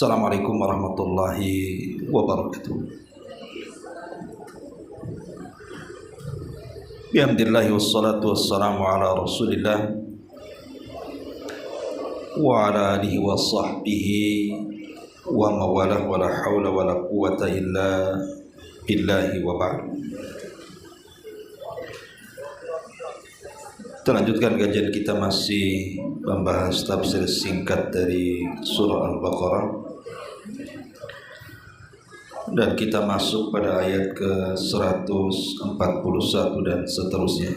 Assalamualaikum warahmatullahi wabarakatuh. Bihamdillahi wassalatu wassalamu ala rasulillah wa ala alihi wa sahbihi wa mawalah wa la hawla wa la quwata illa billahi wa ba'd. Kita lanjutkan kajian kita, masih membahas tafsir singkat dari surah Al-Baqarah, dan kita masuk pada ayat ke 141 dan seterusnya.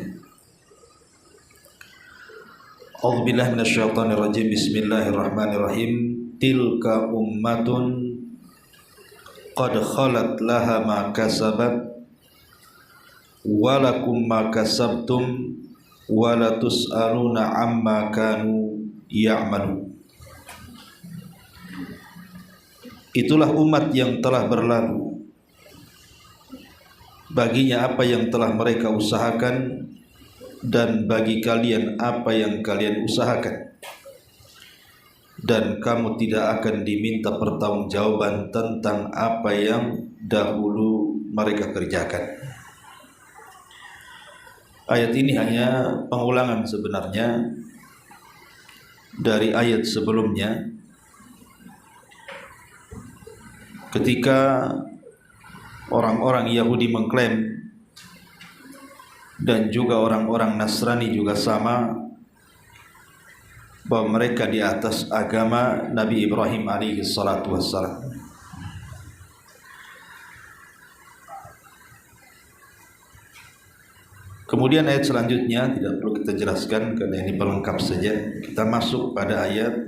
A'udzubillahi minasyaitonirrajim. Bismillahirrahmanirrahim. Tilka ummatun qad khalat laha ma kasabat wa lakum ma kasabtum wa la tus'aluna amma kanu ya'malun. Itulah umat yang telah berlalu, baginya apa yang telah mereka usahakan, dan bagi kalian apa yang kalian usahakan, dan kamu tidak akan diminta pertanggungjawaban tentang apa yang dahulu mereka kerjakan. Ayat ini hanya pengulangan sebenarnya dari ayat sebelumnya, ketika orang-orang Yahudi mengklaim, dan juga orang-orang Nasrani juga sama, bahwa mereka di atas agama Nabi Ibrahim alaihi salatu wassalam. Kemudian ayat selanjutnya tidak perlu kita jelaskan karena ini pelengkap saja. Kita masuk pada ayat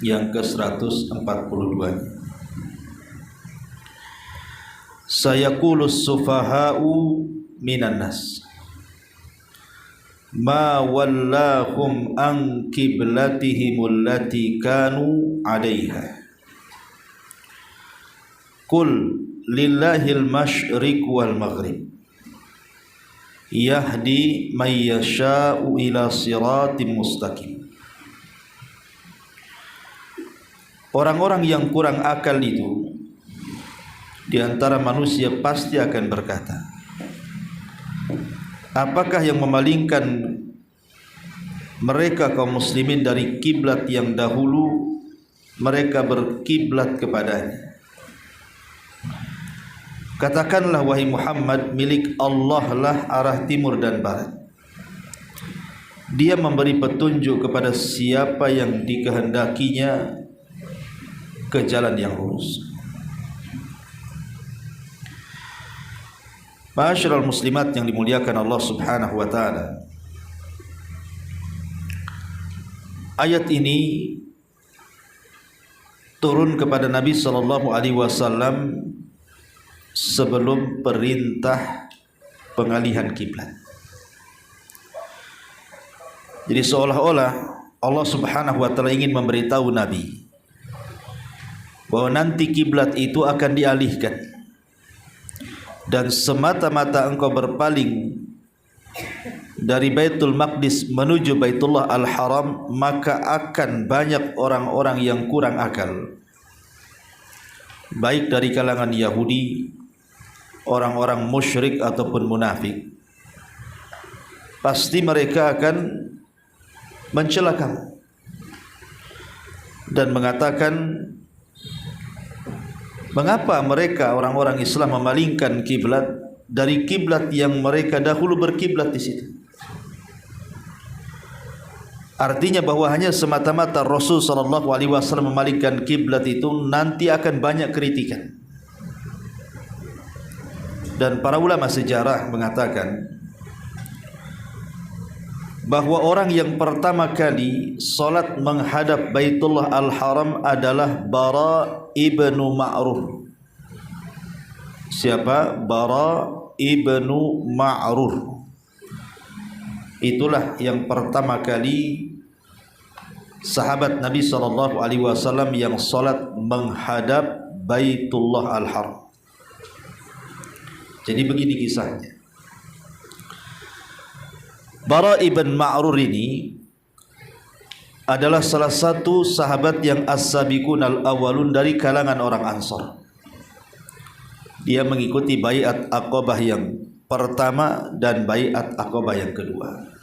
yang ke-142. Sayaqulus sufaha'u minan nas ma wallahum an qiblatihimul lati kanu 'alaiha qul lillahil masyriq wal maghrib yahdi may yasha'u ila siratim mustaqim. Orang-orang yang kurang akal itu di antara manusia pasti akan berkata, apakah yang memalingkan mereka kaum muslimin dari kiblat yang dahulu mereka berkiblat kepadanya? Katakanlah wahai Muhammad, milik Allah lah arah timur dan barat. Dia memberi petunjuk kepada siapa yang dikehendakinya ke jalan yang lurus. Ma'asyiral muslimat yang dimuliakan Allah Subhanahu wa taala. Ayat ini turun kepada Nabi sallallahu alaihi wasallam sebelum perintah pengalihan kiblat. Jadi seolah-olah Allah Subhanahu wa taala ingin memberitahu Nabi bahwa nanti kiblat itu akan dialihkan, dan semata-mata engkau berpaling dari Baitul Maqdis menuju Baitullah Al-Haram, maka akan banyak orang-orang yang kurang akal, baik dari kalangan Yahudi, orang-orang musyrik ataupun munafik. Pasti mereka akan mencela kamu dan mengatakan, mengapa mereka orang-orang Islam memalingkan kiblat dari kiblat yang mereka dahulu berkiblat di situ? Artinya bahwa hanya semata-mata Rasul sallallahu alaihi wasallam memalingkan kiblat itu nanti akan banyak kritikan. Dan para ulama sejarah mengatakan bahwa orang yang pertama kali salat menghadap Baitullah Al-Haram adalah Bara ibnu Ma'rur. Siapa? Bara ibnu Ma'rur. Itulah yang pertama kali sahabat Nabi sallallahu alaihi wasallam yang salat menghadap Baitullah Al-Haram. Jadi begini kisahnya. Bara ibn Ma'rur ini adalah salah satu sahabat yang as-sabiqun al-awwalun dari kalangan orang Ansar. Dia mengikuti baiat Aqabah yang pertama dan baiat Aqabah yang kedua.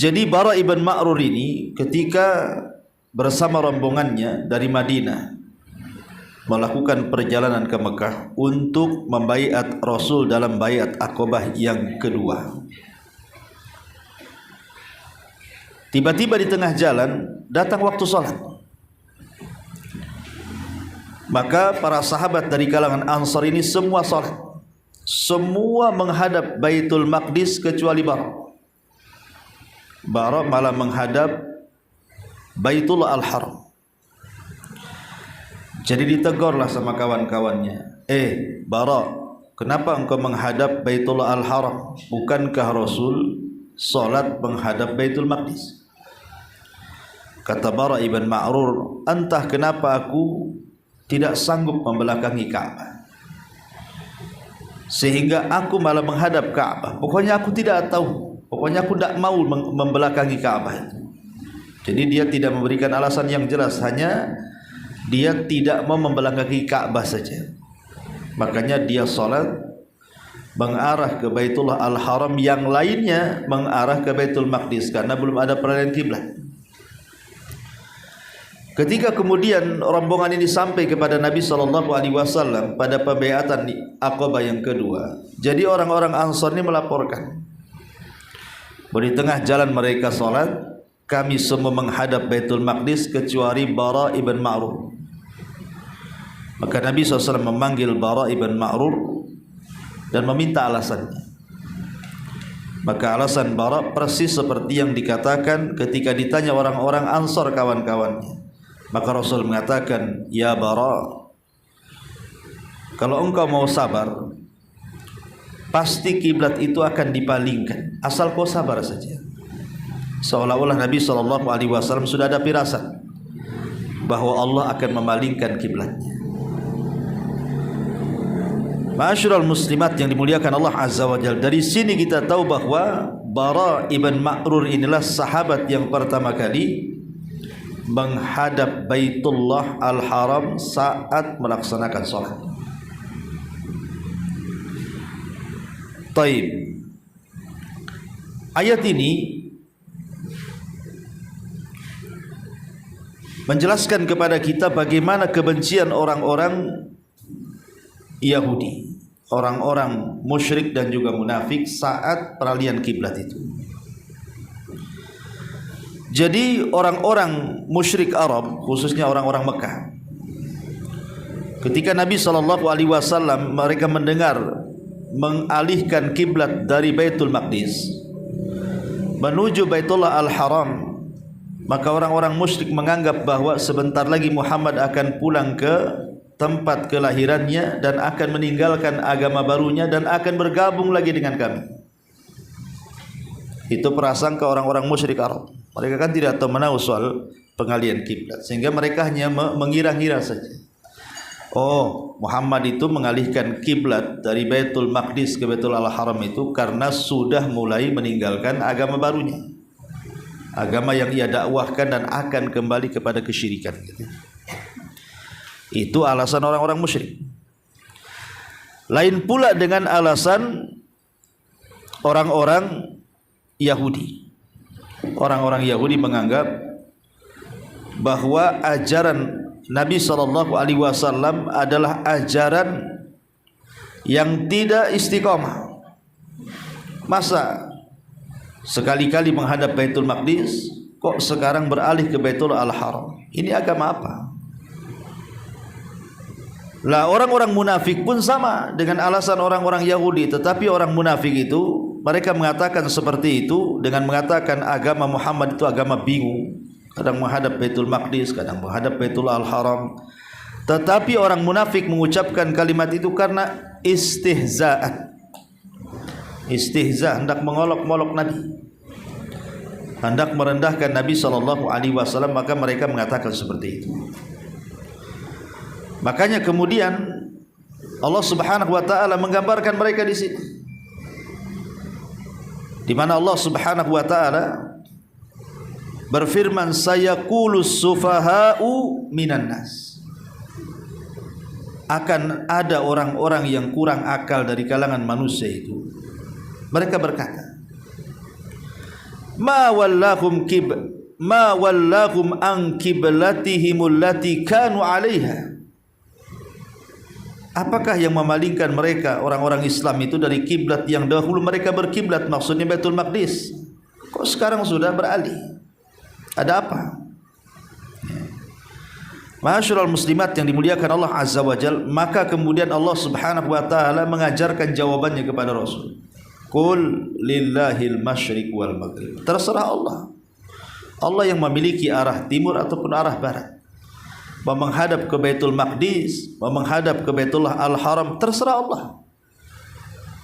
Jadi Bara ibn Ma'rur ini ketika bersama rombongannya dari Madinah melakukan perjalanan ke Mekah untuk membaiat Rasul dalam baiat Aqabah yang kedua. Tiba-tiba di tengah jalan datang waktu salat. Maka para sahabat dari kalangan Ansar ini semua salat. Semua menghadap Baitul Maqdis kecuali Bara. Bara malah menghadap Baitullah Al-Haram. Jadi ditegurlah sama kawan-kawannya. Bara, kenapa engkau menghadap Baitullah Al-Haram? Bukankah Rasul salat menghadap Baitul Maqdis? Kata Bara ibn Ma'rur, entah kenapa aku tidak sanggup membelakangi Ka'bah, sehingga aku malah menghadap Ka'bah. Pokoknya aku tidak tahu, pokoknya aku tidak mau membelakangi Ka'bah itu. Jadi dia tidak memberikan alasan yang jelas, hanya dia tidak mau membelakangi Ka'bah saja. Makanya dia salat mengarah ke Baitullah Al-Haram, yang lainnya mengarah ke Baitul Maqdis karena belum ada peralihan kiblat. Ketika kemudian rombongan ini sampai kepada Nabi SAW pada pembaiatan di Aqabah yang kedua, jadi orang-orang Ansar ini melaporkan bahwa di tengah jalan mereka salat, kami semua menghadap Baitul Maqdis kecuali Bara ibn Ma'rur. Maka Nabi SAW memanggil Bara ibn Ma'rur dan meminta alasannya. Maka alasan Bara persis seperti yang dikatakan ketika ditanya orang-orang Ansar kawan-kawannya. Maka Rasul mengatakan, ya Bara, kalau engkau mau sabar, pasti kiblat itu akan dipalingkan, asal kau sabar saja. Seolah-olah Nabi SAW sudah ada firasat bahwa Allah akan memalingkan kiblatnya. Ma'asyiral muslimat yang dimuliakan Allah Azza wa Jalla, dari sini kita tahu bahwa Bara ibn Ma'rur inilah sahabat yang pertama kali menghadap Baitullah Al-Haram saat melaksanakan salat. Taib. Ayat ini menjelaskan kepada kita bagaimana kebencian orang-orang Yahudi, orang-orang musyrik dan juga munafik saat peralihan kiblat itu. Jadi orang-orang musyrik Arab, khususnya orang-orang Mekah, ketika Nabi SAW mereka mendengar mengalihkan kiblat dari Baitul Maqdis menuju Baitullah Al-Haram, maka orang-orang musyrik menganggap bahwa sebentar lagi Muhammad akan pulang ke tempat kelahirannya dan akan meninggalkan agama barunya dan akan bergabung lagi dengan kami. Itu prasangka orang-orang musyrik Arab. Mereka kan tidak tahu menahu soal pengalihan kiblat, sehingga mereka hanya mengira-ngira saja. Oh, Muhammad itu mengalihkan kiblat dari Baitul Maqdis ke Baitul Al-Haram itu karena sudah mulai meninggalkan agama barunya, agama yang ia dakwahkan dan akan kembali kepada kesyirikan. Itu alasan orang-orang musyrik. Lain pula dengan alasan orang-orang Yahudi. Orang-orang Yahudi menganggap bahwa ajaran Nabi SAW adalah ajaran yang tidak istiqomah. Masa sekali-kali menghadap Baitul Maqdis, kok sekarang beralih ke Baitul Al-Haram? Ini agama apa? Lah orang-orang munafik pun sama dengan alasan orang-orang Yahudi, tetapi orang munafik itu mereka mengatakan seperti itu dengan mengatakan agama Muhammad itu agama bingung, kadang menghadap Baitul Maqdis, kadang menghadap Baitul Al-Haram. Tetapi orang munafik mengucapkan kalimat itu karena istihza'an. Istihza, hendak mengolok-olok Nabi, hendak merendahkan Nabi SAW, maka mereka mengatakan seperti itu. Makanya kemudian Allah Subhanahu wa taala menggambarkan mereka di sini, di mana Allah Subhanahu wa taala berfirman, sayaqulus sufaha'u minan nas, akan ada orang-orang yang kurang akal dari kalangan manusia itu. Mereka berkata, ma wallahum an qiblatihim allati kanu 'alaiha. Apakah yang memalingkan mereka orang-orang Islam itu dari kiblat yang dahulu mereka berkiblat, maksudnya Baitul Maqdis? Kok sekarang sudah beralih? Ada apa? Ma'asyiral muslimat yang dimuliakan Allah Azza wa Jalla, maka kemudian Allah Subhanahu wa taala mengajarkan jawabannya kepada Rasul. Qul lillahil masyriq wal maghrib. Terserah Allah. Allah yang memiliki arah timur ataupun arah barat. Mau menghadap ke Baitul Maqdis, mau menghadap ke Baitullah Al-Haram, terserah Allah.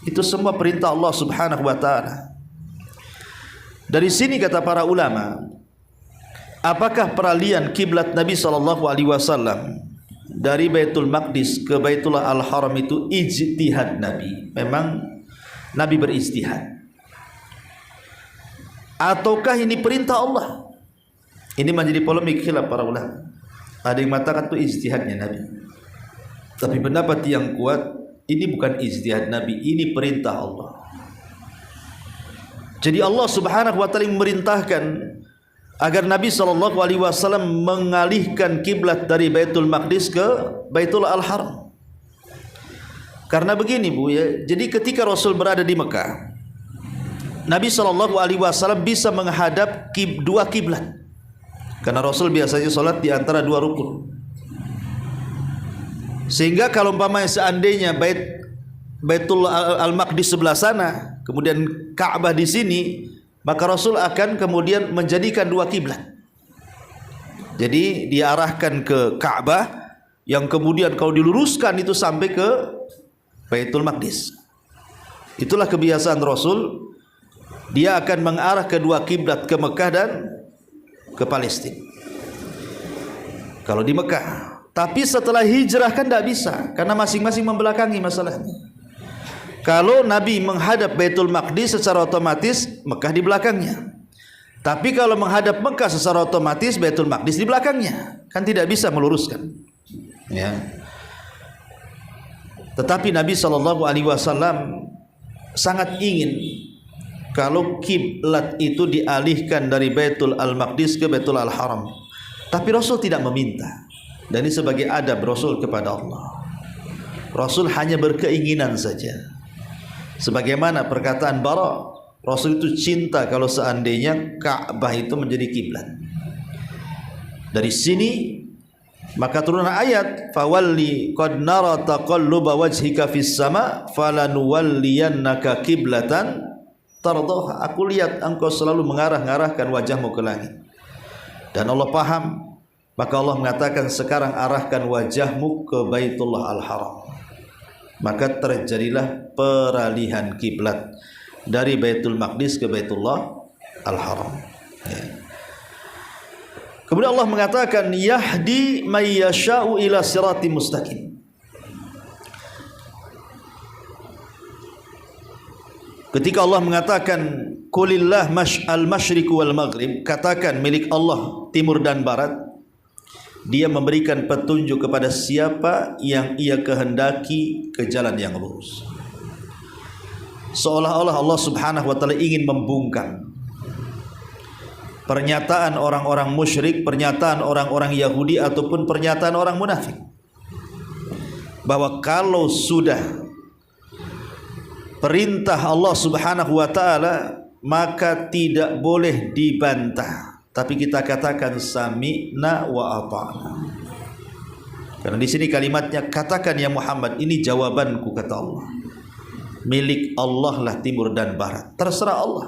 Itu semua perintah Allah Subhanahu wa taala. Dari sini kata para ulama, apakah peralihan kiblat Nabi SAW dari Baitul Maqdis ke Baitullah Al-Haram itu ijtihad Nabi? Memang Nabi berijtihad. Ataukah ini perintah Allah? Ini menjadi polemik khilaf para ulama. Ada yang mengatakan itu ijtihadnya Nabi. Tapi pendapat yang kuat, ini bukan ijtihad Nabi, ini perintah Allah. Jadi Allah Subhanahu wa taala memerintahkan agar Nabi SAW mengalihkan kiblat dari Baitul Maqdis ke Baitul Al-Haram. Karena begini Bu ya, jadi ketika Rasul berada di Mekah, Nabi SAW bisa menghadap dua kiblat. Karena Rasul biasanya sholat di antara dua rukun. Sehingga kalau umpamanya seandainya Baitul Al-Maqdis sebelah sana, kemudian Ka'bah di sini, maka Rasul akan kemudian menjadikan dua kiblat. Jadi diarahkan ke Ka'bah, yang kemudian kalau diluruskan itu sampai ke Baitul Maqdis. Itulah kebiasaan Rasul. Dia akan mengarah kedua kiblat ke Mekah dan ke Palestina. Kalau di Mekah. Tapi setelah hijrah kan tidak bisa, karena masing-masing membelakangi masalahnya. Kalau Nabi menghadap Baitul Maqdis, secara otomatis Mekah di belakangnya. Tapi kalau menghadap Mekah, secara otomatis Baitul Maqdis di belakangnya. Kan tidak bisa meluruskan. Ya. Tetapi Nabi SAW sangat ingin kalau kiblat itu dialihkan dari Baitul Al-Maqdis ke Baitul Al-Haram. Tapi Rasul tidak meminta. Dan ini sebagai adab Rasul kepada Allah. Rasul hanya berkeinginan saja. Sebagaimana perkataan Bara, Rasul itu cinta kalau seandainya Ka'bah itu menjadi kiblat. Dari sini maka turun ayat, fawalli qad nara taqalluba wajhika fis sama falanuwalliyannaka qiblatan tardah. Aku lihat engkau selalu mengarah-arahkan wajahmu ke langit. Dan Allah paham, maka Allah mengatakan sekarang arahkan wajahmu ke Baitullah Al-Haram. Maka terjadilah peralihan kiblat dari Baitul Maqdis ke Baitullah Al-Haram. Ya. Kemudian Allah mengatakan yahdi may yasha'u ila siratim mustaqim. Ketika Allah mengatakan qulillah al-masyriq wal maghrib, katakan milik Allah timur dan barat, dia memberikan petunjuk kepada siapa yang ia kehendaki ke jalan yang lurus. Seolah-olah Allah Subhanahu wa taala ingin membungkam pernyataan orang-orang musyrik, pernyataan orang-orang Yahudi ataupun pernyataan orang munafik, bahwa kalau sudah perintah Allah Subhanahu wa taala maka tidak boleh dibantah, tapi kita katakan sami'na wa ata'na. Karena di sini kalimatnya, katakan ya Muhammad, ini jawabanku kata Allah. Milik Allah lah timur dan barat, terserah Allah.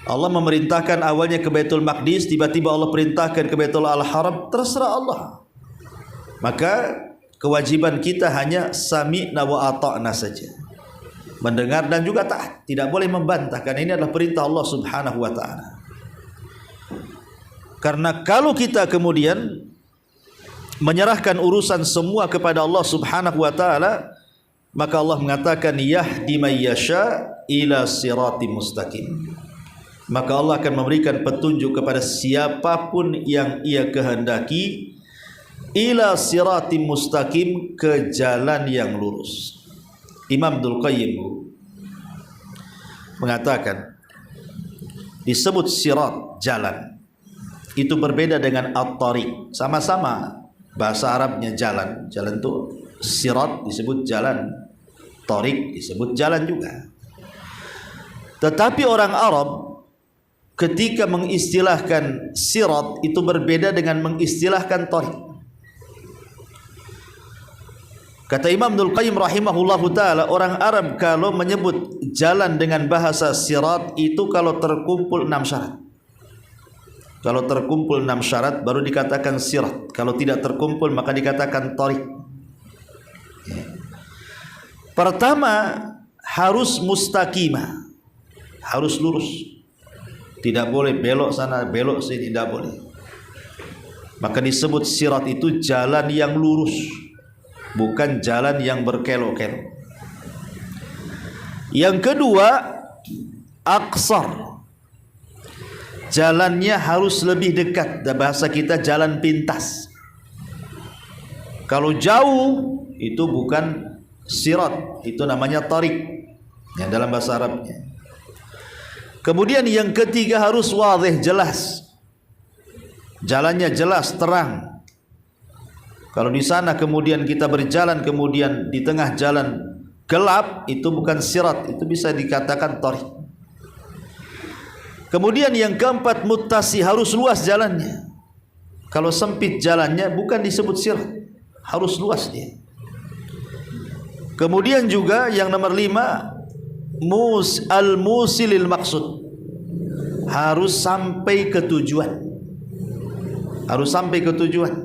Allah memerintahkan awalnya ke Baitul Maqdis, tiba-tiba Allah perintahkan ke Baitul Al-Haram, terserah Allah. Maka kewajiban kita hanya sami'na wa ata'na saja, mendengar dan juga taat, tidak boleh membantah, karena ini adalah perintah Allah Subhanahu wa taala. Karena kalau kita kemudian menyerahkan urusan semua kepada Allah Subhanahu wa taala, maka Allah mengatakan yahdi may yasha ila siratim mustaqim. maka Allah akan memberikan petunjuk kepada siapapun yang ia kehendaki ila siratim mustaqim, ke jalan yang lurus. Imam Abdul Qayyim mengatakan disebut sirat, jalan, itu berbeda dengan at-tariq. Sama-sama bahasa Arabnya jalan. Jalan itu sirat disebut jalan, tariq disebut jalan juga. Tetapi orang Arab ketika mengistilahkan sirat itu berbeda dengan mengistilahkan tariq. Kata Imam Abdul Qayyim rahimahullahu ta'ala, orang Arab kalau menyebut jalan dengan bahasa sirat itu kalau terkumpul 6 syarat. Kalau terkumpul 6 syarat baru dikatakan sirat. Kalau tidak terkumpul maka dikatakan tariq. Pertama, harus mustaqimah, harus lurus. Tidak boleh belok sana, belok sini, tidak boleh. Maka disebut sirat itu jalan yang lurus, bukan jalan yang berkelok-kelok. Yang kedua, aqsar. Jalannya harus lebih dekat. Bahasa kita jalan pintas. Kalau jauh itu bukan sirat, itu namanya tariq ya dalam bahasa Arabnya. Kemudian yang ketiga harus wadih, jelas. Jalannya jelas, terang. Kalau di sana kemudian kita berjalan kemudian di tengah jalan gelap, itu bukan sirat, itu bisa dikatakan tariq. Kemudian yang keempat, muttasi, harus luas jalannya. Kalau sempit jalannya bukan disebut sirat, harus luas dia. Kemudian juga yang nomor 5, al-musilil maksud, harus sampai ke tujuan. Harus sampai ke tujuan.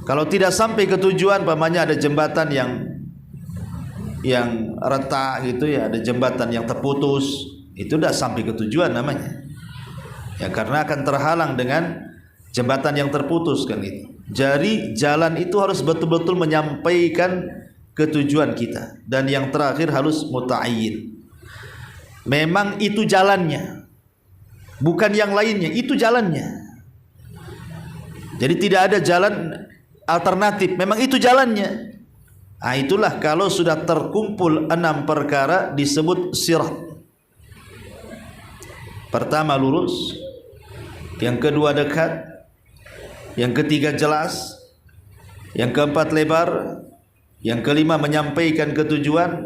Kalau tidak sampai ke tujuan, pamannya ada jembatan yang retak gitu ya, ada jembatan yang terputus, itu tidak sampai ke tujuan namanya. Ya karena akan terhalang dengan jembatan yang terputus kan itu. Jadi jalan itu harus betul-betul menyampaikan ke tujuan kita. Dan yang terakhir harus muta'ayyin. Memang itu jalannya, bukan yang lainnya, itu jalannya. Jadi tidak ada jalan alternatif, memang itu jalannya. Nah, itulah kalau sudah terkumpul 6 perkara disebut sirat. Pertama lurus, yang kedua dekat, yang ketiga jelas, yang keempat lebar, yang kelima menyampaikan ke tujuan,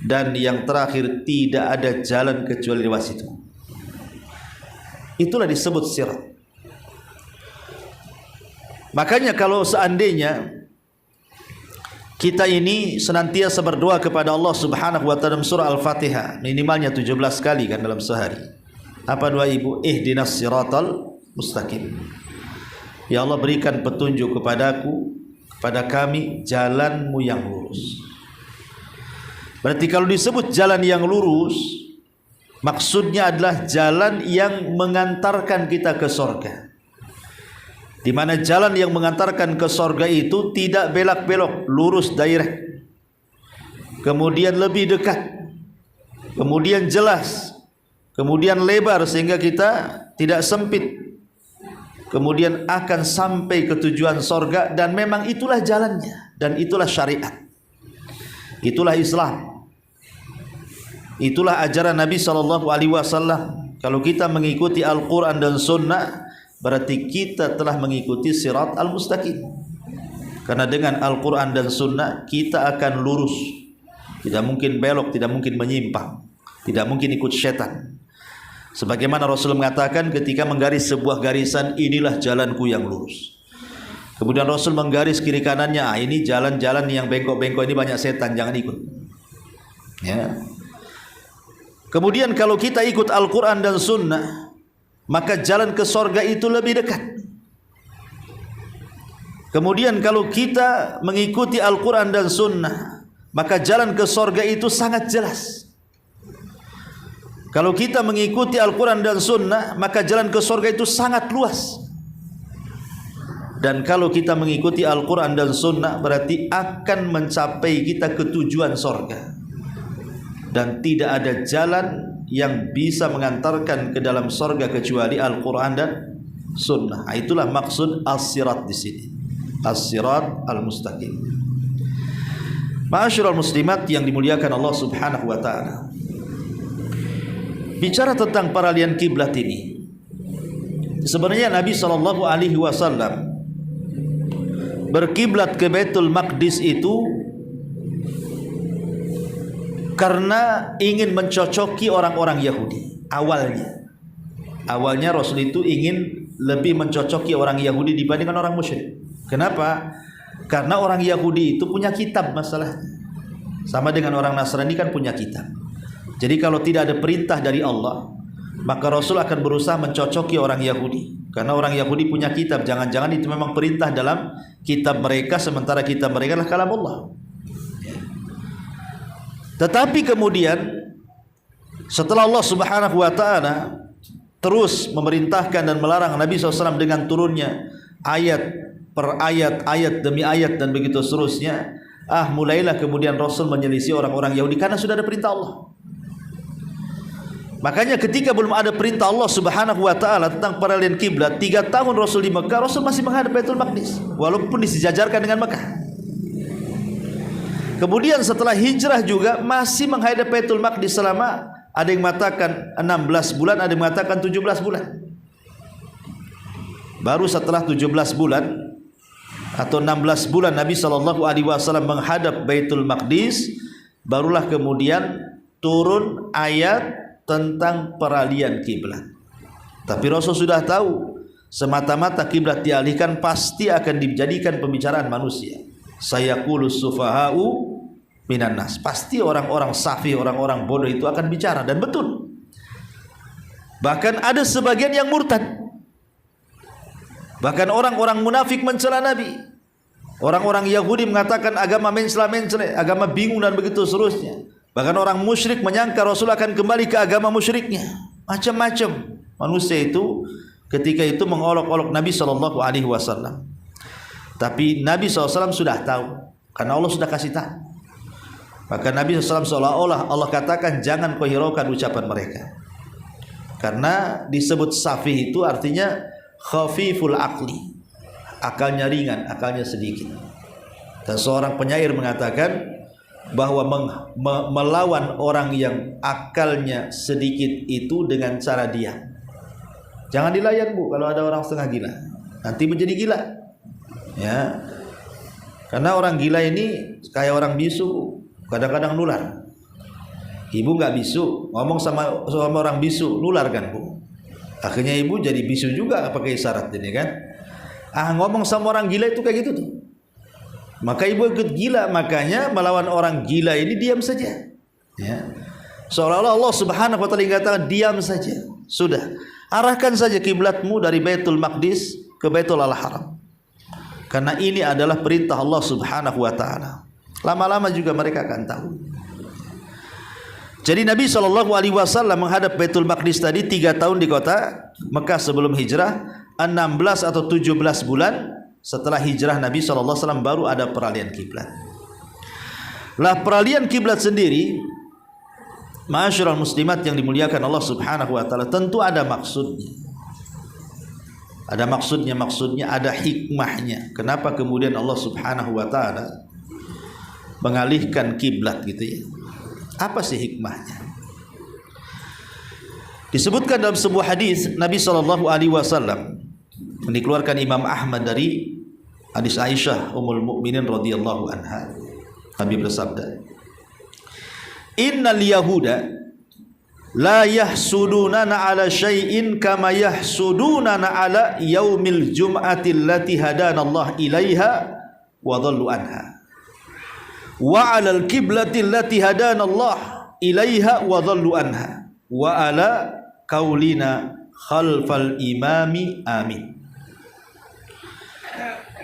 dan yang terakhir tidak ada jalan kecuali lewat situ. Itulah disebut sirat. Makanya kalau seandainya kita ini senantiasa berdoa kepada Allah Subhanahu wa taala, surah Al-Fatihah minimalnya 17 kali kan dalam sehari. Apa doa ibu? Ihdinas siratal mustaqim. Ya Allah, berikan petunjuk kepadaku, kepada kami, jalanmu yang lurus. Berarti kalau disebut jalan yang lurus, maksudnya adalah jalan yang mengantarkan kita ke surga. Di mana jalan yang mengantarkan ke surga itu tidak belak-belok, lurus direct. Kemudian lebih dekat, kemudian jelas, kemudian lebar sehingga kita tidak sempit. Kemudian akan sampai ke tujuan surga, dan memang itulah jalannya, dan itulah syariat. Itulah Islam. Itulah ajaran Nabi SAW. Kalau kita mengikuti Al-Quran dan Sunnah, berarti kita telah mengikuti sirat al-mustaqim. Karena dengan Al-Quran dan Sunnah kita akan lurus. Tidak mungkin belok, tidak mungkin menyimpang, tidak mungkin ikut setan. Sebagaimana Rasul mengatakan ketika menggaris sebuah garisan, inilah jalanku yang lurus. Kemudian Rasul menggaris kiri kanannya, ini jalan-jalan yang bengkok-bengkok, ini banyak setan, jangan ikut. Ya. Kemudian kalau kita ikut Al-Quran dan Sunnah, maka jalan ke sorga itu lebih dekat. Kemudian kalau kita mengikuti Al-Quran dan Sunnah, maka jalan ke sorga itu sangat jelas. Kalau kita mengikuti Al-Quran dan Sunnah, maka jalan ke sorga itu sangat luas. Dan kalau kita mengikuti Al-Quran dan Sunnah, berarti akan mencapai kita ke tujuan sorga. Dan tidak ada jalan yang bisa mengantarkan ke dalam surga kecuali Al-Quran dan Sunnah. Itulah maksud as-sirat di sini, as-sirat al-mustaqim. Ma'asyiral muslimat yang dimuliakan Allah Subhanahu wa taala. Bicara tentang peralihan kiblat ini, sebenarnya Nabi sallallahu alaihi wasallam berkiblat ke Baitul Maqdis itu karena ingin mencocoki orang-orang Yahudi. Awalnya Rasul itu ingin lebih mencocoki orang Yahudi dibandingkan orang musyrik. Kenapa? Karena orang Yahudi itu punya kitab masalah. Sama dengan orang Nasrani kan punya kitab. Jadi kalau tidak ada perintah dari Allah, maka Rasul akan berusaha mencocoki orang Yahudi. Karena orang Yahudi punya kitab, jangan-jangan itu memang perintah dalam kitab mereka, sementara kitab mereka adalah kalam Allah. Tetapi kemudian setelah Allah Subhanahu wa taala terus memerintahkan dan melarang Nabi SAW dengan turunnya ayat per ayat, ayat demi ayat dan begitu seterusnya, mulailah kemudian Rasul menyelisih orang-orang Yahudi karena sudah ada perintah Allah. Makanya ketika belum ada perintah Allah Subhanahu wa taala tentang peralihan kiblat, 3 tahun Rasul di Mekah, Rasul masih menghadap Baitul Maqdis walaupun disejajarkan dengan Mekah. Kemudian setelah hijrah juga masih menghadap Baitul Maqdis selama, ada yang mengatakan 16 bulan, ada yang mengatakan 17 bulan. Baru setelah 17 bulan atau 16 bulan Nabi SAW menghadap Baitul Maqdis, barulah kemudian turun ayat tentang peralihan kiblat. Tapi Rasul sudah tahu semata-mata kiblat dialihkan pasti akan dijadikan pembicaraan manusia. Sayaqulus sufaha'u minan nas. Pasti orang-orang safi, orang-orang bodoh itu akan bicara, dan betul. Bahkan ada sebagian yang murtad. Bahkan orang-orang munafik mencela Nabi. Orang-orang Yahudi mengatakan agama mencela-mencela, agama bingung dan begitu seterusnya. Bahkan orang musyrik menyangka Rasul akan kembali ke agama musyriknya. Macam-macam manusia itu ketika itu mengolok-olok Nabi SAW. Tapi Nabi SAW sudah tahu, karena Allah sudah kasih tahu. Maka Nabi SAW seolah-olah Allah katakan jangan kau hiraukan ucapan mereka. Karena disebut safih itu artinya khafiful aqli, akalnya ringan, akalnya sedikit. Dan seorang penyair mengatakan bahwa melawan orang yang akalnya sedikit itu dengan cara diam. Jangan dilayan bu, kalau ada orang setengah gila, nanti menjadi gila. Ya, karena orang gila ini kayak orang bisu, kadang-kadang nular. Ibu nggak bisu, ngomong sama orang bisu, nular kan bu. Akhirnya ibu jadi bisu juga pakai isyarat ini kan. Ngomong sama orang gila itu kayak gitu tuh. Maka ibu ikut gila, makanya melawan orang gila ini diam saja. Ya. Seolah-olah Allah Subhanahu wa taala katakan diam saja. Sudah, arahkan saja kiblatmu dari Baitul Maqdis ke Baitul Haram. Karena ini adalah perintah Allah Subhanahu wa taala. Lama-lama juga mereka akan tahu. Jadi Nabi SAW menghadap Baitul Maqdis tadi 3 tahun di kota Mekah sebelum hijrah, 16 atau 17 bulan setelah hijrah Nabi SAW baru ada peralihan kiblat. Lah peralihan kiblat sendiri, ma'asyiral muslimat yang dimuliakan Allah Subhanahu wa taala, tentu ada maksudnya. Ada maksudnya, ada hikmahnya. Kenapa kemudian Allah Subhanahu wa taala mengalihkan kiblat gitu ya? Apa sih hikmahnya? Disebutkan dalam sebuah hadis Nabi SAW yang dikeluarkan Imam Ahmad dari hadis Aisyah Ummul Mukminin radhiyallahu anha. Nabi bersabda, "Innal yahuda la yahsudunana ala syai'in kama yahsudunana ala yaumil jum'ati allati hadana Allah ilaiha wa dhallu anha wa 'alal qiblati allati hadana Allah ilaiha wa dhallu anha wa 'ala qaulina khalfal imami amin."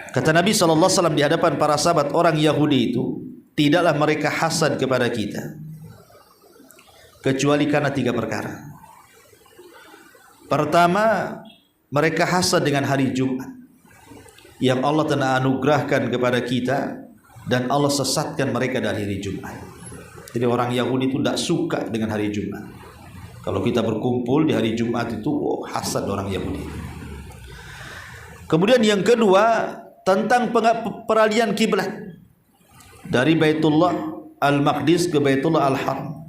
Kata Nabi SAW di hadapan para sahabat, orang Yahudi itu tidaklah mereka hasad kepada kita kecuali karena 3 perkara. Pertama, mereka hasad dengan hari Jumat yang Allah telah anugerahkan kepada kita, dan Allah sesatkan mereka dari hari Jumat. Jadi orang Yahudi itu tidak suka dengan hari Jumat Kalau kita berkumpul di hari Jumat itu hasad orang Yahudi. Kemudian yang kedua tentang peralihan kiblat dari Baitullah Al-Maqdis ke Baitullah Al-Haram.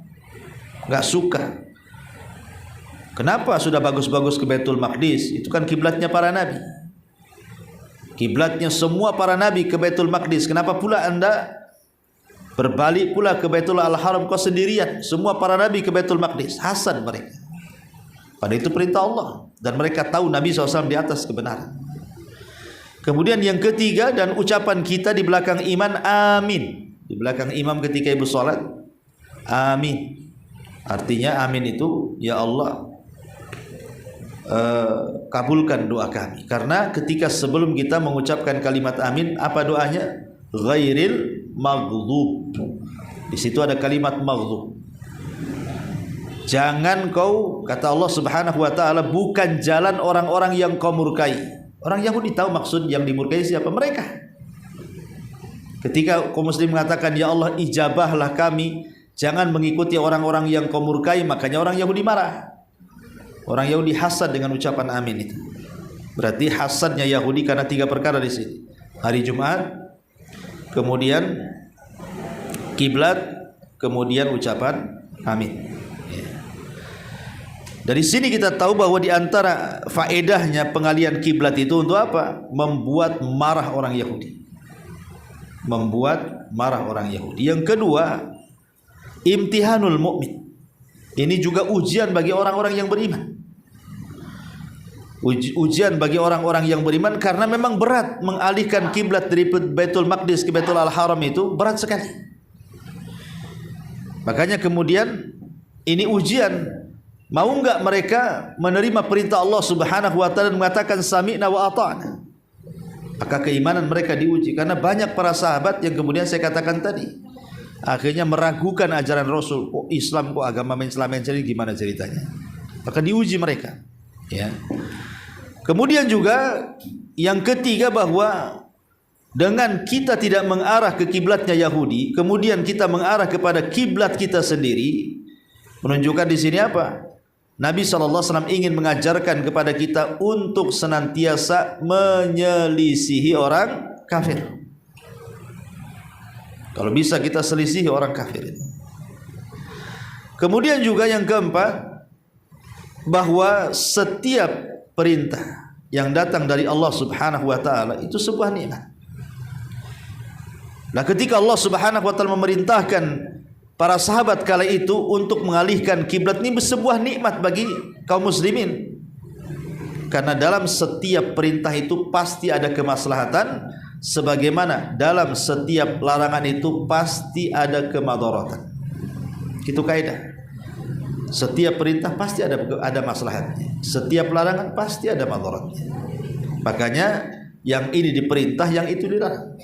Enggak suka. Kenapa sudah bagus-bagus ke Baitul Maqdis? Itu kan kiblatnya para nabi. Kiblatnya semua para nabi ke Baitul Maqdis. Kenapa pula Anda berbalik pula ke Baitullah Al-Haram kau sendirian? Semua para nabi ke Baitul Maqdis. Hasad mereka. Pada itu perintah Allah dan mereka tahu Nabi SAW di atas kebenaran. Kemudian yang ketiga dan ucapan kita di belakang iman, amin. Di belakang imam ketika ibu salat, amin. Artinya amin itu ya Allah kabulkan doa kami. Karena ketika sebelum kita mengucapkan kalimat amin, apa doanya? Ghairil maghdub. Di situ ada kalimat maghdub. Jangan kau, kata Allah Subhanahu wa taala, bukan jalan orang-orang yang kau murkai. Orang Yahudi tahu maksud yang dimurkai siapa? Mereka. Ketika kaum muslim mengatakan ya Allah ijabahlah kami, jangan mengikuti orang-orang yang kau murkai, makanya orang Yahudi marah. Orang Yahudi hasad dengan ucapan amin itu. Berarti hasadnya Yahudi karena 3 perkara di sini. Hari Jumat, kemudian kiblat, kemudian ucapan amin. Dari sini kita tahu bahwa di antara faedahnya pengalihan kiblat itu untuk apa? Membuat marah orang Yahudi. Membuat marah orang Yahudi. Yang kedua, imtihanul mu'min. Ini juga ujian bagi orang-orang yang beriman. Ujian bagi orang-orang yang beriman karena memang berat mengalihkan kiblat dari Baitul Maqdis ke Baitul Al-Haram itu berat sekali. Makanya kemudian ini ujian. Mau enggak mereka menerima perintah Allah Subhanahu wa taala dan mengatakan sami'na wa ata'na? Maka keimanan mereka diuji karena banyak para sahabat yang kemudian saya katakan tadi akhirnya meragukan ajaran Rasul. Kok Islam, kok agama Islam mencari gimana ceritanya? Maka diuji mereka. Ya. Kemudian juga yang ketiga bahwa dengan kita tidak mengarah ke kiblatnya Yahudi, kemudian kita mengarah kepada kiblat kita sendiri, menunjukkan di sini apa? Nabi SAW ingin mengajarkan kepada kita untuk senantiasa menyelisihi orang kafir. Kalau bisa kita selisihi orang kafir. Kemudian juga yang keempat, bahwa setiap perintah yang datang dari Allah Subhanahu wa taala itu sebuah nikmat. Nah, ketika Allah Subhanahu wa taala memerintahkan para sahabat kala itu untuk mengalihkan kiblat, ini sebuah nikmat bagi kaum muslimin. Karena dalam setiap perintah itu pasti ada kemaslahatan, sebagaimana dalam setiap larangan itu pasti ada kemadaratan. Itu kaidah. Setiap perintah pasti ada maslahatnya. Setiap larangan pasti ada madaratnya. Makanya yang ini diperintah, yang itu dilarang.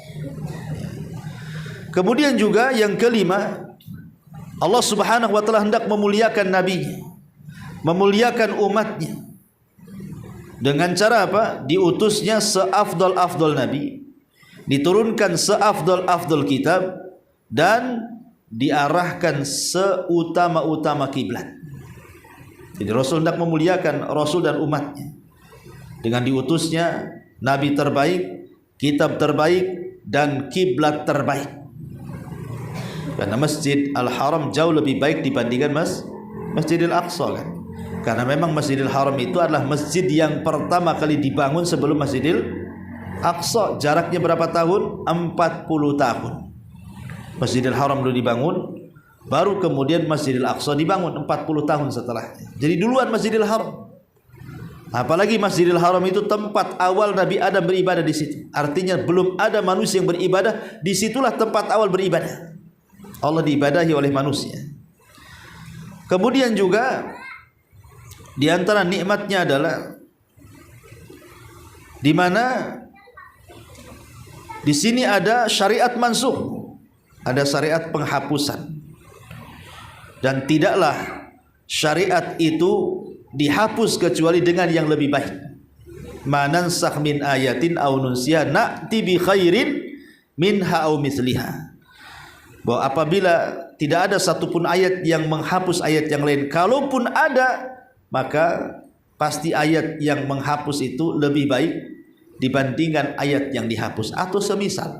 Kemudian juga yang kelima, Allah Subhanahu wa taala hendak memuliakan Nabi, memuliakan umatnya. Dengan cara apa? Diutusnya seafdal-afdal Nabi, diturunkan seafdal-afdal kitab, dan diarahkan seutama-utama kiblat. Jadi Rasul hendak memuliakan Rasul dan umatnya dengan diutusnya Nabi terbaik, kitab terbaik, dan kiblat terbaik. Karena Masjid Al-Haram jauh lebih baik dibandingkan Masjidil Aqsa kan? Karena memang Masjidil Haram itu adalah masjid yang pertama kali dibangun sebelum Masjidil Aqsa. Jaraknya berapa tahun? 40 tahun. Masjidil Haram dulu dibangun, baru kemudian Masjidil Aqsa dibangun 40 tahun setelahnya. Jadi duluan Masjidil Haram. Apalagi Masjidil Haram itu tempat awal Nabi Adam beribadah di situ. Artinya belum ada manusia yang beribadah, disitulah tempat awal beribadah. Allah diibadahi oleh manusia. Kemudian juga di antara nikmatnya adalah di mana di sini ada syariat mansukh. Ada syariat penghapusan, dan tidaklah syariat itu dihapus kecuali dengan yang lebih baik. Manansakh min ayatin aw nunsiha na'ti bi khairin minha aw misliha. bahwa apabila tidak ada satupun ayat yang menghapus ayat yang lain, kalaupun ada, maka pasti ayat yang menghapus itu lebih baik dibandingkan ayat yang dihapus atau semisal.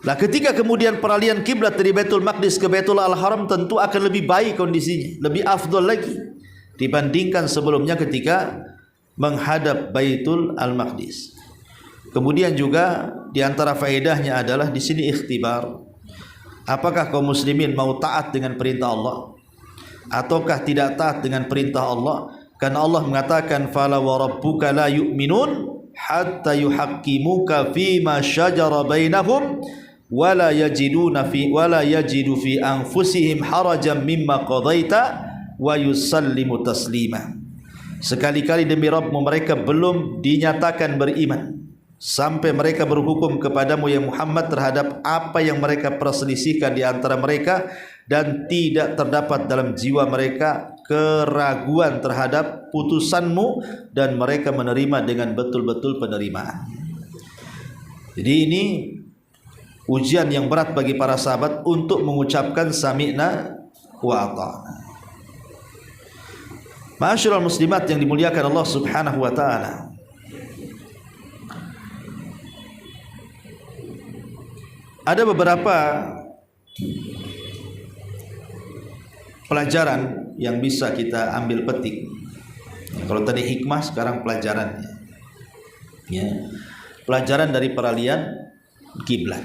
Nah, ketika kemudian peralihan kiblat dari Baitul Maqdis ke Baitul Al-Haram, tentu akan lebih baik kondisinya, lebih afdol lagi dibandingkan sebelumnya ketika menghadap Baitul Al-Maqdis. Kemudian juga di antara faedahnya adalah di sini ikhtibar. Apakah kaum muslimin mau taat dengan perintah Allah ataukah tidak taat dengan perintah Allah? Karena Allah mengatakan fala wa rabbuka la yu'minun hatta yuhaqqimuka fima syajara bainahum wala yajidu fi anfusihim harajan mimma qadaita wa yusallimu taslima. Sekali-kali demi Rabbmu mereka belum dinyatakan beriman sampai mereka berhukum kepadamu ya Muhammad terhadap apa yang mereka perselisihkan di antara mereka, dan tidak terdapat dalam jiwa mereka keraguan terhadap putusanmu, dan mereka menerima dengan betul-betul penerimaan. Jadi ini ujian yang berat bagi para sahabat untuk mengucapkan sami'na wa ata'na. Ma'asyiral muslimat yang dimuliakan Allah Subhanahu wa taala, ada beberapa pelajaran yang bisa kita ambil petik. Kalau tadi hikmah, sekarang pelajarannya. Ya, pelajaran dari peralihan kiblat.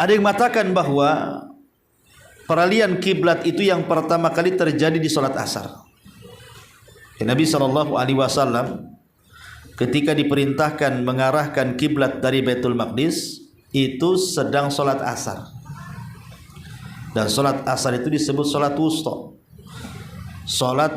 Ada yang mengatakan bahwa peralihan kiblat itu yang pertama kali terjadi di salat asar. Nabi SAW ketika diperintahkan mengarahkan kiblat dari Baitul Maqdis itu sedang salat asar. Dan salat asar itu disebut salat wusta. Salat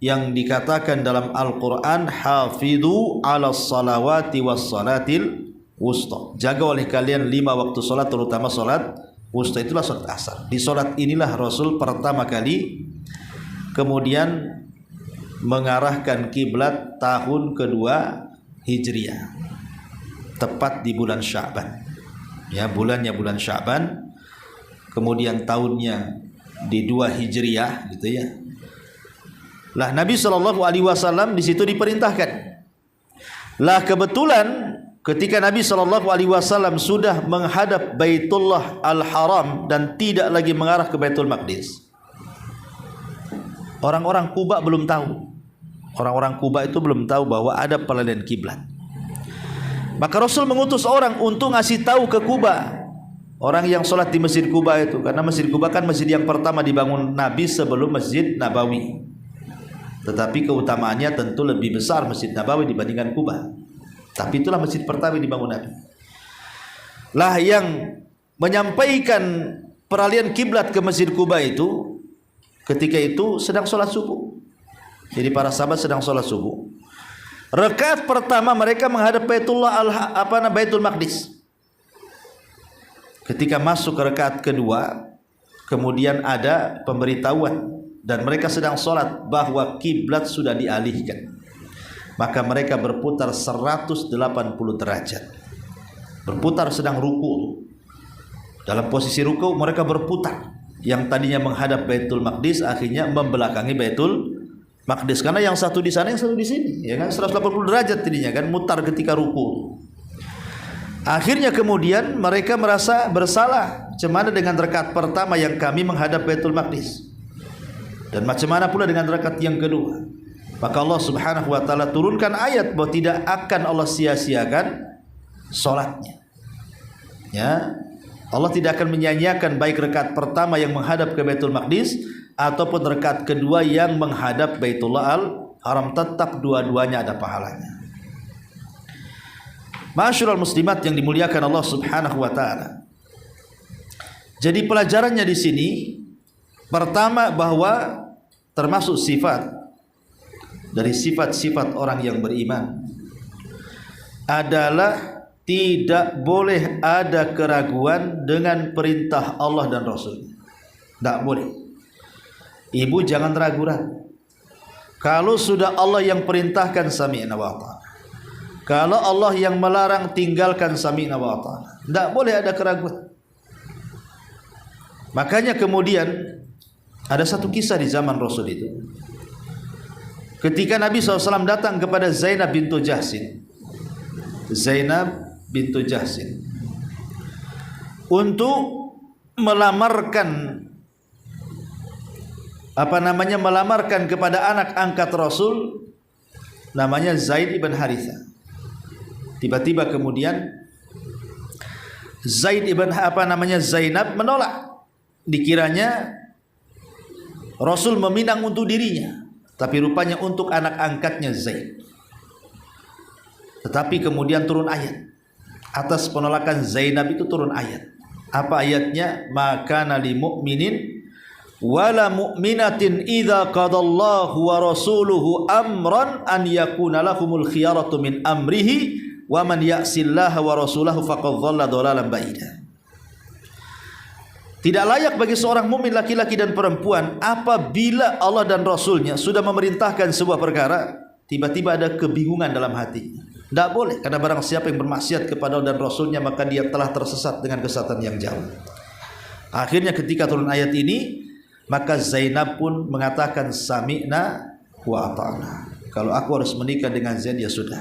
yang dikatakan dalam Al-Qur'an hafidhu 'alas salawati was salatil wusta. Jaga oleh kalian 5 waktu salat, terutama salat wusta, itulah salat asar. Di salat inilah Rasul pertama kali kemudian mengarahkan kiblat tahun kedua Hijriah, tepat di bulan Sya'ban. Ya, bulannya bulan Sya'ban, kemudian tahunnya di 2 Hijriah gitu ya. Lah Nabi SAW di situ diperintahkan. Lah kebetulan ketika Nabi SAW sudah menghadap Baitullah Al-Haram dan tidak lagi mengarah ke Baitul Maqdis, orang-orang Kuba belum tahu. Orang-orang Kuba itu belum tahu bahwa ada peralihan kiblat. Maka Rasul mengutus orang untuk ngasih tahu ke Kuba, orang yang sholat di Masjid Kuba itu, karena Masjid Kuba kan masjid yang pertama dibangun Nabi sebelum Masjid Nabawi. Tetapi keutamaannya tentu lebih besar Masjid Nabawi dibandingkan Kuba. Tapi itulah masjid pertama yang dibangun Nabi. Lah yang menyampaikan peralihan kiblat ke Masjid Kuba itu ketika itu sedang sholat subuh. Jadi para sahabat sedang sholat subuh. Rakaat pertama mereka menghadap Baitul Maqdis. Ketika masuk ke rakaat kedua, kemudian ada pemberitahuan dan mereka sedang sholat bahwa kiblat sudah dialihkan. Maka mereka berputar 180 derajat. Berputar sedang ruku. Dalam posisi ruku mereka berputar. Yang tadinya menghadap Baitul Maqdis akhirnya membelakangi Baitul Maqdis, karena yang satu di sana yang satu di sini, ya kan, 180 derajat tadinya kan, mutar ketika ruku. Akhirnya kemudian mereka merasa bersalah, macam mana dengan rakaat pertama yang kami menghadap Baitul Maqdis, dan macam mana pula dengan rakaat yang kedua. Maka Allah Subhanahu wa taala turunkan ayat bahwa tidak akan Allah sia-siakan salatnya. Ya, Allah tidak akan menyia-nyiakan baik rakaat pertama yang menghadap ke Baitul Maqdis ataupun rakaat kedua yang menghadap Baitullah Al-Haram, tetap dua-duanya ada pahalanya. Ma'asyiral muslimat yang dimuliakan Allah Subhanahu wa taala. Jadi pelajarannya di sini pertama bahwa termasuk sifat dari sifat-sifat orang yang beriman adalah tidak boleh ada keraguan dengan perintah Allah dan Rasul. Tidak boleh. Ibu jangan ragu-ragu. Kalau sudah Allah yang perintahkan sami'na wa ata'na. Kalau Allah yang melarang, tinggalkan sami'na wa ata'na. Tidak boleh ada keraguan. Makanya kemudian ada satu kisah di zaman Rasul itu. Ketika Nabi SAW datang kepada Zainab bintu Jahsin, untuk melamarkan kepada anak angkat Rasul, namanya Zaid ibn Harithah. Tiba-tiba kemudian Zainab menolak. Dikiranya Rasul meminang untuk dirinya, tapi rupanya untuk anak angkatnya Zaid. Tetapi kemudian turun ayat. Atas penolakan Zainab itu turun ayat. Apa ayatnya? Maka nali mu'minin wala mu'minatin idza qadallahu wa rasuluhu amran an yakuna lahumul khiyaratu min amrihi wa man ya'sillaha wa rasulahu faqad dhalla dhalalan ba'ida. Tidak layak bagi seorang mukmin laki-laki dan perempuan apabila Allah dan Rasulnya sudah memerintahkan sebuah perkara, tiba-tiba ada kebingungan dalam hati. Tidak boleh, karena barang siapa yang bermaksiat kepada Allah dan Rasulnya, maka dia telah tersesat dengan kesesatan yang jauh. Akhirnya ketika turun ayat ini, maka Zainab pun mengatakan sami'na wa ata'na. Kalau aku harus menikah dengan Zaid, ya sudah.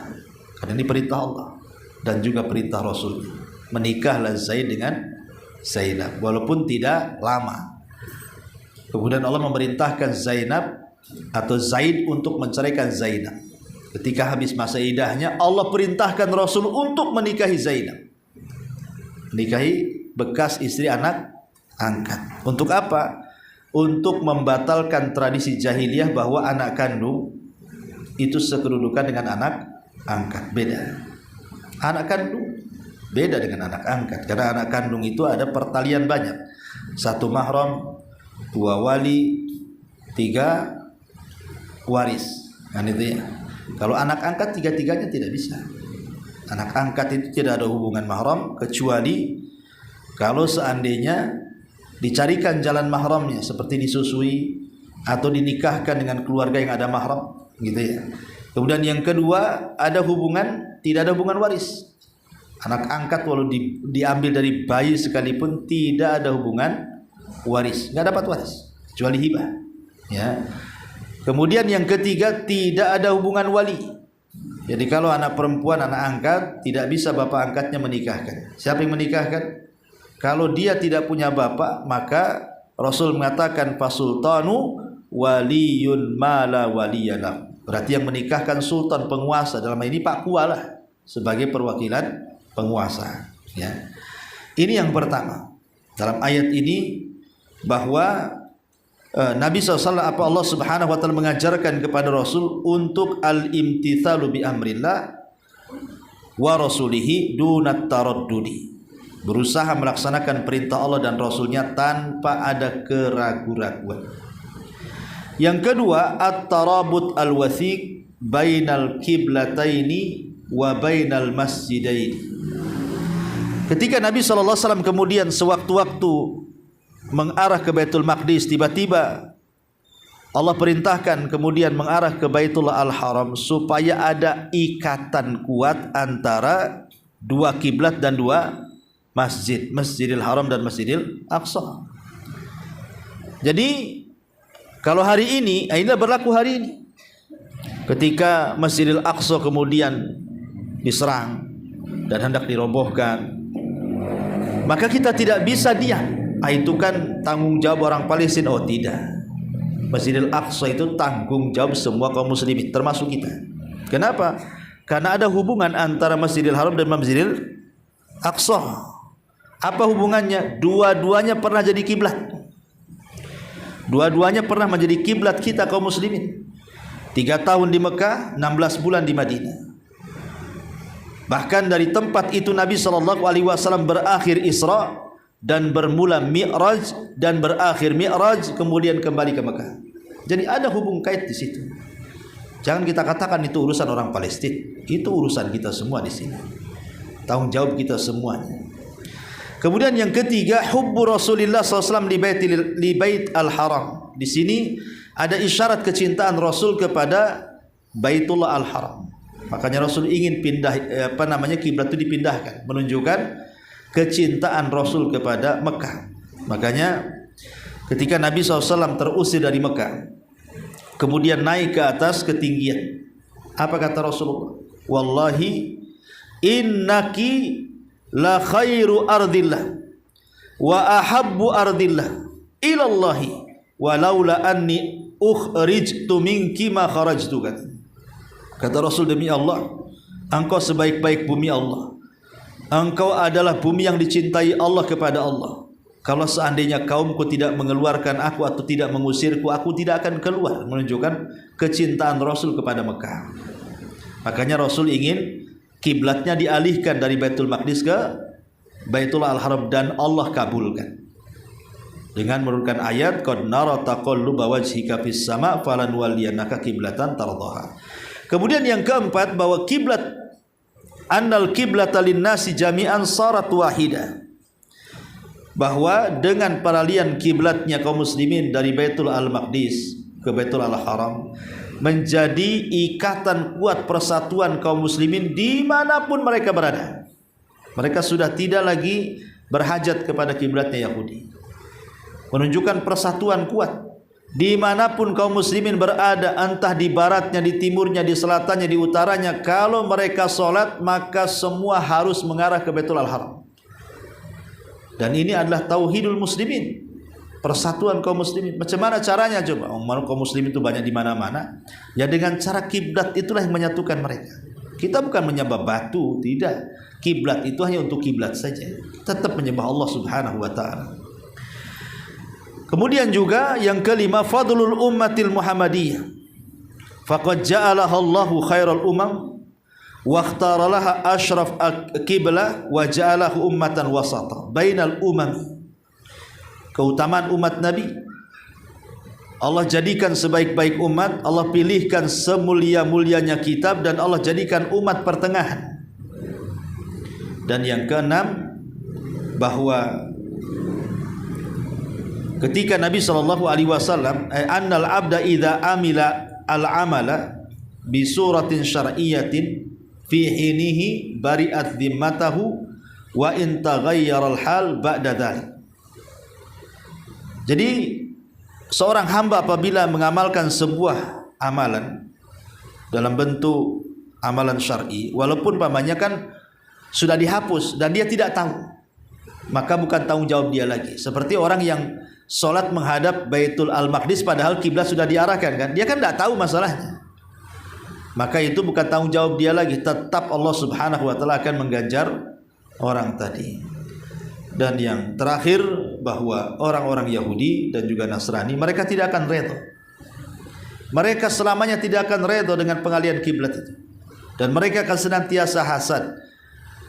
Karena ini perintah Allah dan juga perintah Rasulnya. Menikahlah Zaid dengan Zainab, walaupun tidak lama. Kemudian Allah memerintahkan Zainab atau Zaid untuk menceraikan Zainab. Ketika habis masa iddahnya, Allah perintahkan Rasul untuk menikahi Zainab, menikahi bekas istri anak angkat. Untuk apa? Untuk membatalkan tradisi jahiliyah bahwa anak kandung itu sekedudukan dengan anak angkat. Beda. Anak kandung beda dengan anak angkat. Karena anak kandung itu ada pertalian banyak. 1 mahram, 2 wali, 3 waris. Kan itu ya. Kalau anak angkat 3-3-nya tidak bisa. Anak angkat itu tidak ada hubungan mahram, kecuali kalau seandainya dicarikan jalan mahramnya, seperti disusui atau dinikahkan dengan keluarga yang ada mahram, gitu ya. Kemudian yang kedua, ada hubungan, tidak ada hubungan waris. Anak angkat walau diambil dari bayi sekalipun tidak ada hubungan waris, nggak dapat waris kecuali hibah. Ya. Kemudian yang ketiga, tidak ada hubungan wali. Jadi kalau anak perempuan, anak angkat, tidak bisa bapak angkatnya menikahkan. Siapa yang menikahkan? Kalau dia tidak punya bapak, maka Rasul mengatakan fasultanu waliyun mala waliyalah. Berarti yang menikahkan sultan, penguasa, dalam hal ini Pak Kuala sebagai perwakilan penguasa. Ya. Ini yang pertama. Dalam ayat ini bahwa Nabi SAW, apa Allah Subhanahu wa taala mengajarkan kepada Rasul untuk al-imtithalu bi amrillah wa rasulihi dunat taraddudi. Berusaha melaksanakan perintah Allah dan Rasulnya tanpa ada keraguan-raguan. Yang kedua, at-tarabut al-wathiq bainal kiblataini wa bainal masjidaini. Ketika Nabi SAW kemudian sewaktu-waktu mengarah ke Baitul Maqdis, tiba-tiba Allah perintahkan kemudian mengarah ke Baitullah Al-Haram supaya ada ikatan kuat antara 2 kiblat dan 2 masjid, Masjidil Haram dan Masjidil Aqsa. Jadi kalau hari ini, inilah berlaku hari ini. Ketika Masjidil Aqsa kemudian diserang dan hendak dirobohkan, maka kita tidak bisa diam. Itu kan tanggung jawab orang Palestina. Oh tidak, Masjidil Aqsa itu tanggung jawab semua kaum muslimin, termasuk kita. Kenapa? Karena ada hubungan antara Masjidil Haram dan Masjidil Aqsa. Apa hubungannya? Dua-duanya pernah jadi kiblat. Dua-duanya pernah menjadi kiblat kita kaum muslimin. 3 tahun di Mekah, 16 bulan di Madinah. Bahkan dari tempat itu Nabi SAW berakhir Isra dan bermula Mi'raj dan berakhir Mi'raj, kemudian kembali ke Mekah. Jadi ada hubung kait di situ. Jangan kita katakan itu urusan orang Palestina. Itu urusan kita semua di sini. Tanggung jawab kita semuanya. Kemudian yang ketiga, hubbu Rasulillah SAW li bait al-haram. Di sini ada isyarat kecintaan Rasul kepada Baitullah Al-Haram. Makanya Rasul ingin kiblat itu dipindahkan, menunjukkan kecintaan Rasul kepada Mekah. Makanya ketika Nabi SAW terusir dari Mekah, kemudian naik ke atas ketinggian, apa kata Rasulullah? Wallahi innaki la khairu ardillah wa ahabbu ardillah ilallahi walaula anni ukhrijtu minki ma kharajtu. Kata Rasul, demi Allah, engkau sebaik-baik bumi Allah, engkau adalah bumi yang dicintai Allah kepada Allah. Kalau seandainya kaumku tidak mengeluarkan aku atau tidak mengusirku, aku tidak akan keluar. Menunjukkan kecintaan Rasul kepada Mekah. Makanya Rasul ingin kiblatnya dialihkan dari Baitul Maqdis ke Baitullah Al-Haram, dan Allah kabulkan dengan menurunkan ayat qad nara taqalluba wajhika fis sama' falanwalliyannaka qiblatan tardhaha. Kemudian yang keempat, bahwa kiblat, annal qiblata linnasi jami'an sarat wahidah, bahwa dengan peralihan kiblatnya kaum muslimin dari Baitul Al-Maqdis ke Baitul Al-Haram menjadi ikatan kuat persatuan kaum muslimin dimanapun mereka berada. Mereka sudah tidak lagi berhajat kepada kiblatnya Yahudi. Menunjukkan persatuan kuat dimanapun kaum muslimin berada, entah di baratnya, di timurnya, di selatannya, di utaranya. Kalau mereka sholat, maka semua harus mengarah ke Baitul Al-Haram. Dan ini adalah tauhidul muslimin, persatuan kaum muslimin. Macam mana caranya coba? Kaum muslimin itu banyak di mana-mana. Ya dengan cara kiblat itulah yang menyatukan mereka. Kita bukan menyembah batu, tidak. Kiblat itu hanya untuk kiblat saja. Tetap menyembah Allah Subhanahu wa taala. Kemudian juga yang kelima, fadlul ummatil Muhammadiyah. Faqad ja'alaha Allahu khairal umam wa ikhtara laha asyraf qiblah wa ja'alahu ummatan wasata bainal umam. Keutamaan umat Nabi, Allah jadikan sebaik-baik umat, Allah pilihkan semulia-mulianya kitab, dan Allah jadikan umat pertengahan. Dan yang keenam, bahwa ketika Nabi SAW annal abda idza amila al-amala bi suratin syar'iyyatin fi hinihi bari'at dhimmatahu wa in taghayyara al-hal ba'da dzalik. Jadi seorang hamba apabila mengamalkan sebuah amalan dalam bentuk amalan syar'i, walaupun pamannya kan sudah dihapus dan dia tidak tahu, maka bukan tanggung jawab dia lagi. Seperti orang yang sholat menghadap Baitul Al-Maqdis padahal kiblat sudah diarahkan, kan dia kan tidak tahu masalahnya, maka itu bukan tanggung jawab dia lagi. Tetap Allah Subhanahu wa taala akan mengganjar orang tadi. Dan yang terakhir, bahwa orang-orang Yahudi dan juga Nasrani, mereka tidak akan redha. Mereka selamanya tidak akan redha dengan pengalihan kiblat itu, dan mereka akan senantiasa hasad.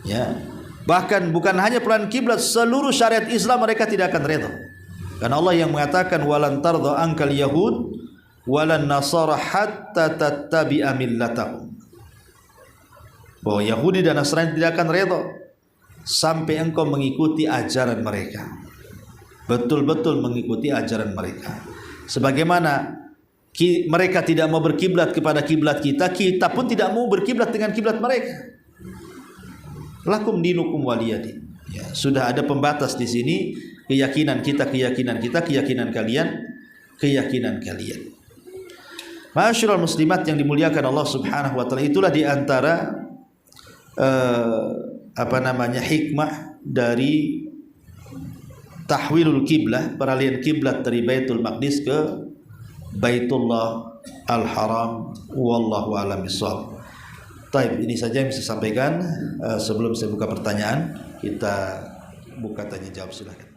Ya, bahkan bukan hanya pengalihan kiblat, seluruh syariat Islam mereka tidak akan redha. Karena Allah yang mengatakan walan tardha ankal yahud walan nasara hatta tattabi'a millatahum, bahwa Yahudi dan Nasrani tidak akan redha sampai engkau mengikuti ajaran mereka, betul-betul mengikuti ajaran mereka. Sebagaimana mereka tidak mau berkiblat kepada kiblat kita, kita pun tidak mau berkiblat dengan kiblat mereka. Lakum dinukum waliyadin. Ya, sudah ada pembatas di sini. Keyakinan kita, keyakinan kalian, keyakinan kalian. Ma'asyiral muslimat yang dimuliakan Allah Subhanahu wa taala, itulah di antara hikmah dari tahwilul kiblah, peralihan kiblat dari Baitul Maqdis ke Baitullah Al-Haram. Wallahu a'lam bishawab. Taib, ini saja yang bisa sampaikan. Sebelum saya buka pertanyaan, kita buka tanya jawab, silakan.